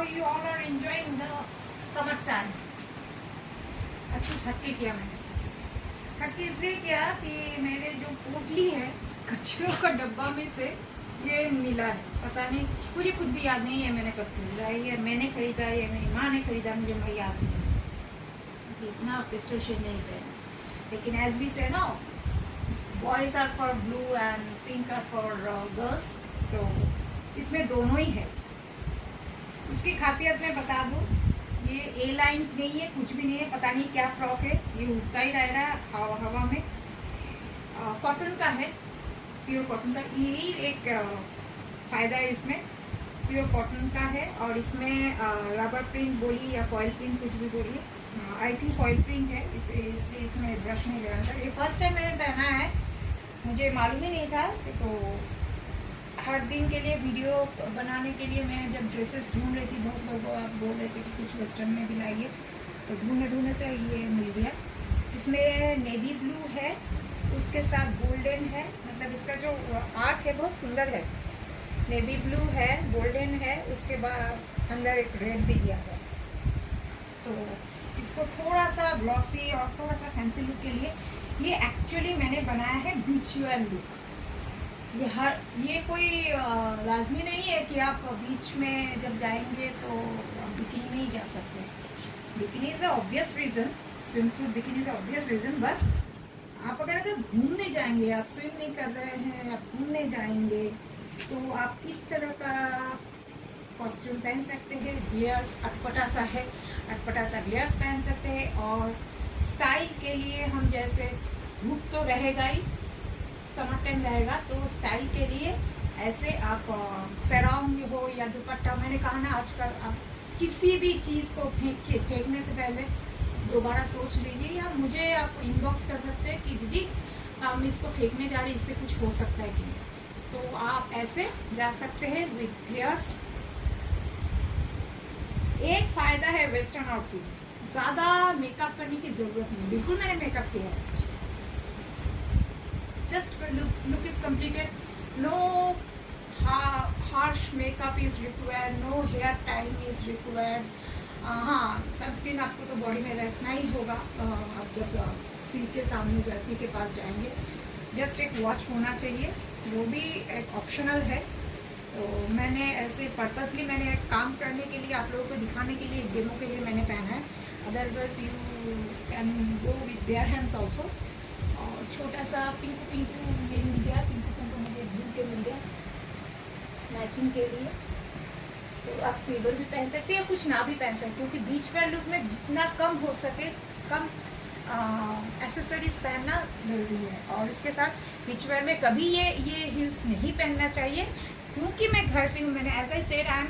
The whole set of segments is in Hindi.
how you all are enjoying the summer time. आज कुछ हटके किया मैंने. हटके इसलिए किया कि मेरे जो पोटली है कचरों का डब्बा में से ये मिला है. पता नहीं, मुझे खुद भी याद नहीं है मैंने कब खरीदा है. ये मैंने खरीदा है, मेरी माँ ने खरीदा, मुझे मैं याद नहीं. इतना पिस्टल शेड नहीं पहना. लेकिन एज बी से ना, boys are for blue and pink are for girls. तो इसमें दोनों ही है. इसकी खासियत मैं बता दूँ, ये ए लाइन नहीं है, कुछ भी नहीं है. पता नहीं क्या फ्रॉक है, ये उड़ता ही रह रहा है हवा में. कॉटन का है, प्योर कॉटन का. यही एक फ़ायदा है इसमें, प्योर कॉटन का है. और इसमें रबर प्रिंट बोलिए या फॉइल प्रिंट, कुछ भी बोलिए. आई थिंक फॉइल प्रिंट है, इसलिए इसमें ब्रश नहीं लगाना था. ये फर्स्ट टाइम मैंने पहना है, मुझे मालूम ही नहीं था. तो हर दिन के लिए वीडियो बनाने के लिए मैं जब ड्रेसेस ढूंढ रही थी, बहुत लोग बोल रहे थे कि कुछ वेस्टर्न में भी लाइए, तो ढूंढने से ये मिल गया. इसमें नेवी ब्लू है, उसके साथ गोल्डन है. मतलब इसका जो आर्ट है बहुत सुंदर है. नेवी ब्लू है, गोल्डन है, उसके बाद अंदर एक रेड भी दिया है. तो इसको थोड़ा सा ग्लॉसी और थोड़ा सा फैंसी लुक के लिए ये एक्चुअली मैंने बनाया है बीच वेयर लुक. ये कोई लाजमी नहीं है कि आप बीच में जब जाएंगे तो बिकिनी में ही जा सकते हैं. Bikini is a obvious reason, swim suit bikini is a obvious reason. बस आप अगर घूमने जाएंगे, आप स्विम नहीं कर रहे हैं, आप घूमने जाएंगे, तो आप इस तरह का कॉस्ट्यूम पहन सकते हैं. ग्लेयर्स अटपटा सा है, अटपटा सा ग्लेयर्स पहन सकते हैं. और स्टाइल के लिए हम जैसे, धूप तो रहेगा ही, समर टाइम रहेगा, तो स्टाइल के लिए ऐसे आप सराउंड हो या दुपट्टा. मैंने कहा ना, आजकल आप किसी भी चीज़ को फेंकने से पहले दोबारा सोच लीजिए, या मुझे आप इनबॉक्स कर सकते हैं कि दीदी हम इसको फेंकने जा रहे हैं, इससे कुछ हो सकता है कि नहीं. तो आप ऐसे जा सकते हैं विद ग्लेयर्स. एक फ़ायदा है वेस्टर्न आउटफिट, ज़्यादा मेकअप करने की ज़रूरत नहीं. बिल्कुल मैंने मेकअप किया है, just look is completed. No harsh makeup is required, no hair tying is required. हाँ, सनस्क्रीन आपको तो बॉडी में रखना ही होगा. आप जब सी के सामने सी के पास जाएंगे. जस्ट एक वॉच होना चाहिए, वो भी एक ऑप्शनल है. तो मैंने ऐसे पर्पसली मैंने काम करने के लिए, आप लोगों को दिखाने के लिए, डेमो के लिए मैंने पहना है. Otherwise you can go with their hands also. और छोटा सा पिंकू ये मिल गया, पिंकू मुझे ढूंढ के मिल गया मैचिंग के लिए. तो आप सिल्वर भी पहन सकते हैं, कुछ ना भी पहन सकते, क्योंकि बीच वेयर लुक में जितना कम हो सके कम एसेसरीज पहनना ज़रूरी है. और इसके साथ बीच वेयर में कभी ये हील्स नहीं पहनना चाहिए, क्योंकि मैं घर पे हूँ. मैंने ऐसा he said, I am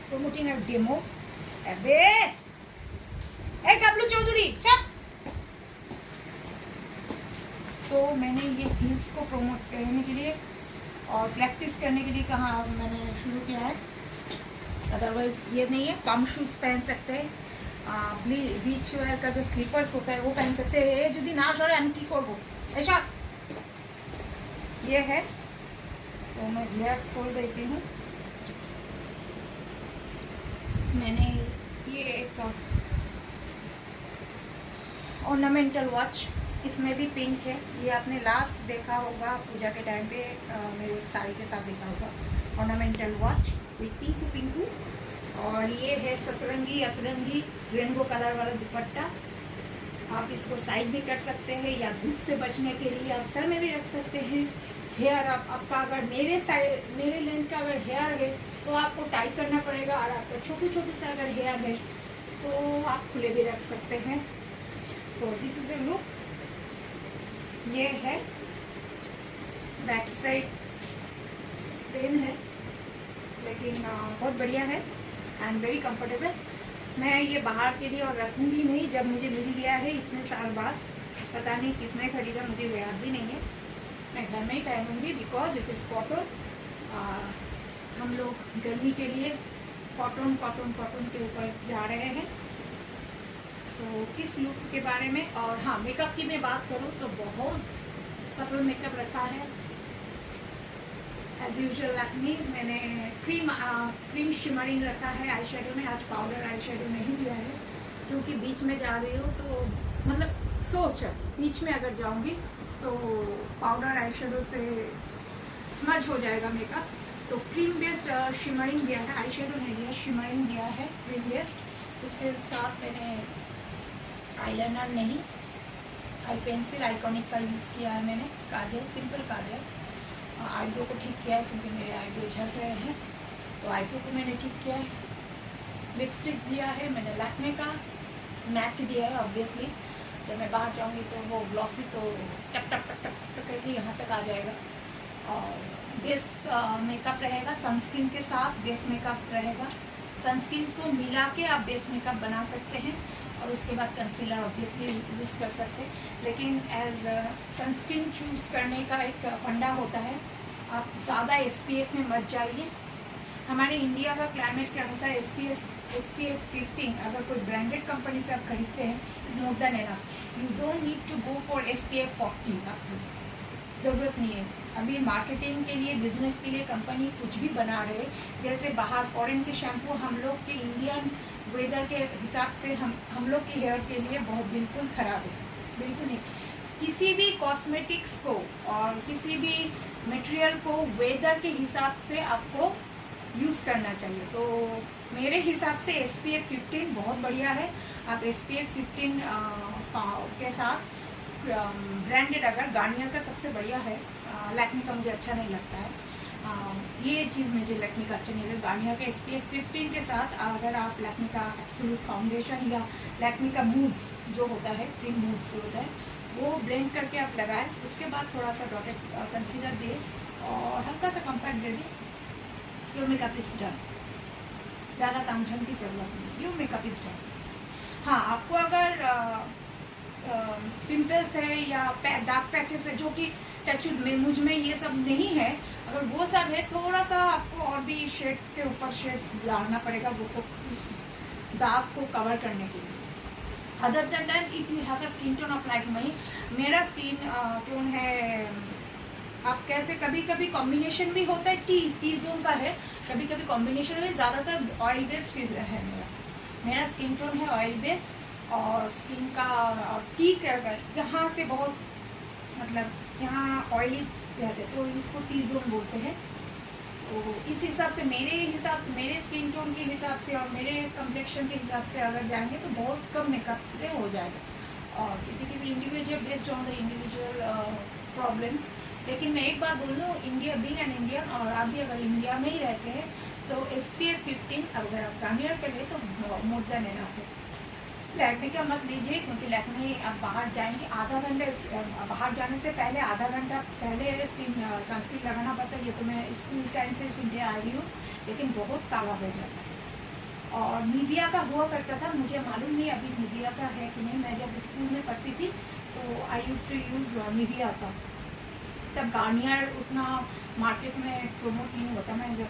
promoting a demo. अबे ए गबलू चौधरी, तो मैंने ये हील्स को प्रमोट करने के लिए और प्रैक्टिस करने के लिए कहा मैंने शुरू किया है. अदरवाइज ये नहीं है. पम्प शूज़ पहन सकते हैं, बीच वेयर का जो स्लीपर्स होता है वो पहन सकते हैं. ये যদি না সরে আমি কি করব, ऐसा ये है. तो मैं ग्लेयर्स खोल देती हूँ. मैंने ये एक ऑर्नामेंटल वॉच, इसमें भी पिंक है. ये आपने लास्ट देखा होगा पूजा के टाइम पे, मेरे एक साड़ी के साथ देखा होगा. Ornamental watch with Pinku. और ये है सतरंगी अतरंगी रेनबो कलर वाला दुपट्टा. आप इसको साइड भी कर सकते हैं, या धूप से बचने के लिए आप सर में भी रख सकते हैं. हेयर आपका अगर मेरे लेंथ का अगर हेयर है तो आपको टाई करना पड़ेगा, और आपका छोटू सा अगर हेयर है तो आप खुले भी रख सकते हैं. तो दिस इज़ ए लुक. ये है बैक साइड पेन है, लेकिन बहुत बढ़िया है एंड वेरी कंफर्टेबल. मैं ये बाहर के लिए और रखूँगी नहीं, जब मुझे मिल गया है इतने साल बाद. पता नहीं किसने खरीदा, मुझे याद भी नहीं है. मैं घर में ही पहनूँगी बिकॉज इट इज़ कॉटन. हम लोग गर्मी के लिए कॉटन के ऊपर जा रहे हैं. सो इस लुक के बारे में. और हाँ, मेकअप की मैं बात करूँ तो बहुत सफल मेकअप रखा है. एज यूजुअल लैक्मे मैंने क्रीम शिमरिंग रखा है आई शेडो में। आज पाउडर आई शेडो नहीं लिया है क्योंकि बीच में जा रही हूँ, तो मतलब सोच है बीच में अगर जाऊँगी तो पाउडर आई शेडो से स्मज हो जाएगा मेकअप। तो क्रीम बेस्ड शिमरिंग दिया है, आई शेडो नहीं दिया, शिमरिंग दिया है क्रीम बेस्ड। उसके साथ मैंने आईलाइनर नहीं, आई पेंसिल आइकॉनिक का यूज़ किया है मैंने, काजल, सिंपल काजल। आईब्रो को ठीक किया है क्योंकि मेरे आईब्रो झड़ रहे हैं, तो आईब्रो को मैंने ठीक किया है। लिपस्टिक दिया है मैंने लैक्मे का, मैट दिया है ऑब्वियसली। जब मैं बाहर जाऊंगी तो वो ग्लॉसी तो टप टप टप टप टप करके यहाँ तक आ जाएगा। और बेस मेकअप रहेगा सनस्क्रीन के साथ, बेस मेकअप रहेगा। सनस्क्रीन को मिला के आप बेस मेकअप बना सकते हैं और उसके बाद कंसीलर ऑब्वियसली यूज़ कर सकते हैं। लेकिन एज सनस्क्रीन चूज़ करने का एक फंडा होता है, आप ज़्यादा SPF में मत जाइए। हमारे इंडिया का क्लाइमेट के अनुसार SPF 15 अगर कोई ब्रांडेड कंपनी से आप खरीदते हैं is more than enough. You don't need to go for SPF 40, आपको ज़रूरत नहीं है। अभी मार्केटिंग के लिए, बिजनेस के लिए कंपनी कुछ भी बना रहे, जैसे बाहर फॉरेन के शैम्पू हम लोग के इंडियन वेदर के हिसाब से हम लोग के हेयर के लिए बहुत बिल्कुल ख़राब है, बिल्कुल नहीं। किसी भी कॉस्मेटिक्स को और किसी भी मटेरियल को वेदर के हिसाब से आपको यूज़ करना चाहिए। तो मेरे हिसाब से SPF 15 बहुत बढ़िया है। आप SPF 15 के साथ ब्रांडेड, अगर गार्नियर का सबसे बढ़िया है, लैक्मे का मुझे अच्छा नहीं लगता है, ये चीज़ मुझे लैक्मे का अच्छा नहीं लगता। गार्नियर का SPF 15 के साथ अगर आप लैक्मे का एब्सोल्यूट फाउंडेशन या लैक्मे का मूस जो होता है, क्रीम मूस जो होता है, वो ब्लेंड करके आप लगाएं। उसके बाद थोड़ा सा डॉटेड कंसीलर दे और हल्का सा कॉम्पैक्ट दे दें, योर मेकअप इज डन। ज़्यादा तामझाम की ज़रूरत नहीं, योर मेकअप इज डन। हाँ, आपको अगर पिंपल्स है या डार्क पैचेस है जो कि टचवुड में मुझ में ये सब नहीं है, अगर वो सब है थोड़ा सा आपको और भी शेड्स के ऊपर शेड्स डालना पड़ेगा वो उस दाग को कवर करने के लिए। Other than that if you have a skin tone of like me, मेरा स्किन टोन है, आप कहते कभी कभी कॉम्बिनेशन भी होता है, टी जोन का है, कभी कभी कॉम्बिनेशन में, ज़्यादातर ऑयल बेस्ड है मेरा स्किन टोन है ऑयल बेस्ड। और स्किन का टी यहाँ से बहुत मतलब यहाँ ऑयली रहते तो इसको टी जोन बोलते हैं। तो इस हिसाब से मेरे स्किन टोन के हिसाब से और मेरे कम्प्लेक्शन के हिसाब से अगर जाएंगे तो बहुत कम मेकअप से हो जाएगा, और किसी individual based on the individual problems. लेकिन मैं एक बात बोल दूँ, इंडिया बीइंग एन इंडियन, और आप भी अगर इंडिया में ही रहते हैं तो SPF 15 अगर आप गार्नियर कर ले तो मोर देन एनफ है। लैक्मे का मत लीजिए क्योंकि लैक्मे आप बाहर जाएंगे आधा घंटे, बाहर जाने से पहले आधा घंटा पहले सनस्क्रीन लगाना पड़ता है। ये तो मैं स्कूल टाइम से सुनते आ रही हूँ, लेकिन बहुत काला हो जाता है। और निविया का हुआ करता था, मुझे मालूम नहीं अभी निविया का है कि नहीं। मैं जब स्कूल में पढ़ती थी तो आई यूज टू यूज़ निविया का, तब गार्नियर उतना मार्केट में प्रमोट नहीं होता। मैं जब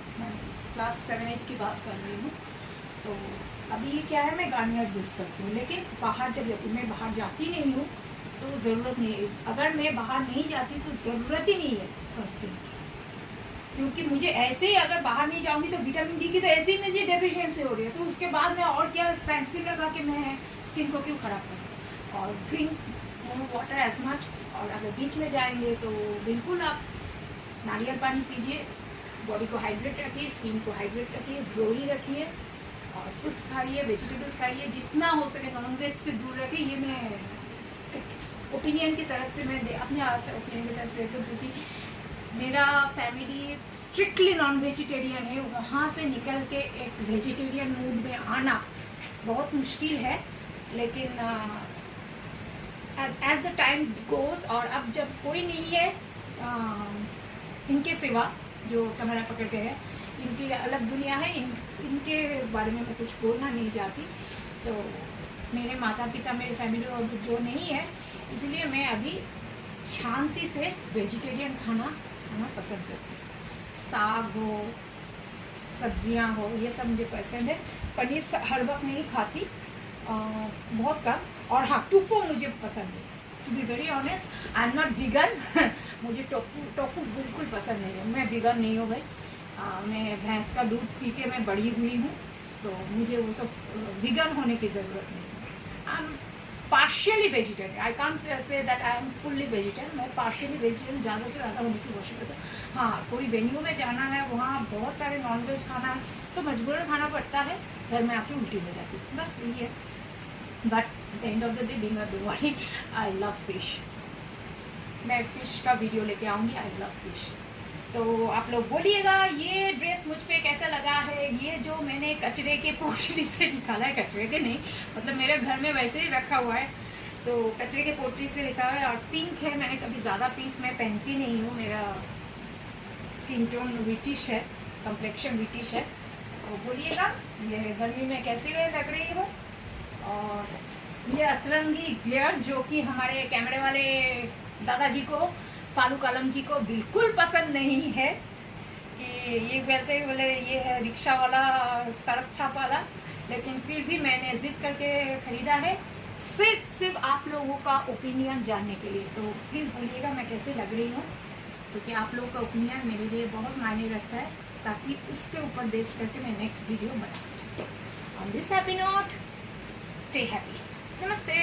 क्लास 7-8 की बात कर रही हूँ, तो अभी क्या है, मैं गार्नियर यूज़ करती हूँ। लेकिन बाहर जब जाती, मैं बाहर जाती नहीं हूँ तो ज़रूरत नहीं है। अगर मैं बाहर नहीं जाती तो ज़रूरत ही नहीं है सनस्क्रीन की, क्योंकि मुझे ऐसे ही अगर बाहर नहीं जाऊँगी तो विटामिन डी की तो ऐसे ही मुझे डेफिशिएंसी हो रही है, तो उसके बाद मैं और क्या सनस्क्रीन लगा के मैं स्किन को क्यों ख़राब करूँ। और ड्रिंक वाटर एज मच। और अगर बीच में जाएंगे तो बिल्कुल आप नारियल पानी पीजिए, बॉडी को हाइड्रेट रखिए, स्किन को हाइड्रेट रखिए, ग्लोई रखिए, और फ्रूट्स खाइए, वेजिटेबल्स खाइए, जितना हो सके नॉनवेज से दूर रखिए। ये मैं ओपिनियन की तरफ से मैं अपने ओपिनियन की तरफ से, क्योंकि मेरा फैमिली स्ट्रिक्टली नॉन वेजिटेरियन है। वहाँ से निकल के एक वेजिटेरियन मूड में आना बहुत मुश्किल है। लेकिन एज द टाइम गोज, और अब जब कोई नहीं है इनके सिवा जो कैमरा पकड़ते हैं, इनकी अलग दुनिया है, इनके बारे में मैं कुछ बोलना नहीं चाहती। तो मेरे माता पिता, मेरे फैमिली और जो नहीं है, इसलिए मैं अभी शांति से वेजिटेरियन खाना पसंद करती हूँ। साग हो, सब्जियां हो, ये सब मुझे पसंद है। पनीर हर वक्त नहीं खाती, बहुत कम। और हाँ, टूफो मुझे पसंद है, to be very honest I am not vegan. मुझे टोफू बिल्कुल पसंद नहीं है, मैं वीगन नहीं हूँ भाई। मैं भैंस का दूध पी के मैं बड़ी हुई हूँ, तो मुझे वो सब वीगन होने की ज़रूरत नहीं है। I am partially vegetarian, I can't say that I am fully vegetarian. मैं पार्शियली वेजिटेरियन ज़्यादा से ज़्यादा होने की कोशिश करती हूँ। हाँ, कोई वेन्यू में जाना है, वहाँ बहुत सारे नॉनवेज खाना है तो मजबूरन खाना पड़ता है, घर में आके उल्टी हो जाती है, बस यही है। But at the end of the day being a Diwali I love fish. मैं फिश का वीडियो लेके आऊँगी, आई लव फिश। तो आप लोग बोलिएगा ये ड्रेस मुझ पे कैसा लगा है। ये जो मैंने कचरे के पोटली से निकाला है, कचरे के नहीं मतलब मेरे घर में वैसे ही रखा हुआ है, तो कचरे के पोटली से लिखा है। और पिंक है, मैंने कभी ज़्यादा पिंक मैं पहनती नहीं हूँ, मेरा स्किन टोन विटिश है, कम्प्लेक्शन विटिश है। तो बोलिएगा ये गर्मी में कैसी लग रही हो। और ये अतरंगी ग्लेयर्स जो कि हमारे कैमरे वाले दादाजी को, फारूक आलम जी को बिल्कुल पसंद नहीं है, कि ये कहते बोले ये है रिक्शा वाला, सड़क छाप वाला, लेकिन फिर भी मैंने जिद करके ख़रीदा है सिर्फ आप लोगों का ओपिनियन जानने के लिए। तो प्लीज़ बोलिएगा मैं कैसे लग रही हूँ, क्योंकि आप लोगों का ओपिनियन मेरे लिए बहुत मायने रखता है, ताकि उसके ऊपर बेस करके मैं नेक्स्ट वीडियो बना सकूँ। On this happy note, stay happy. नमस्ते।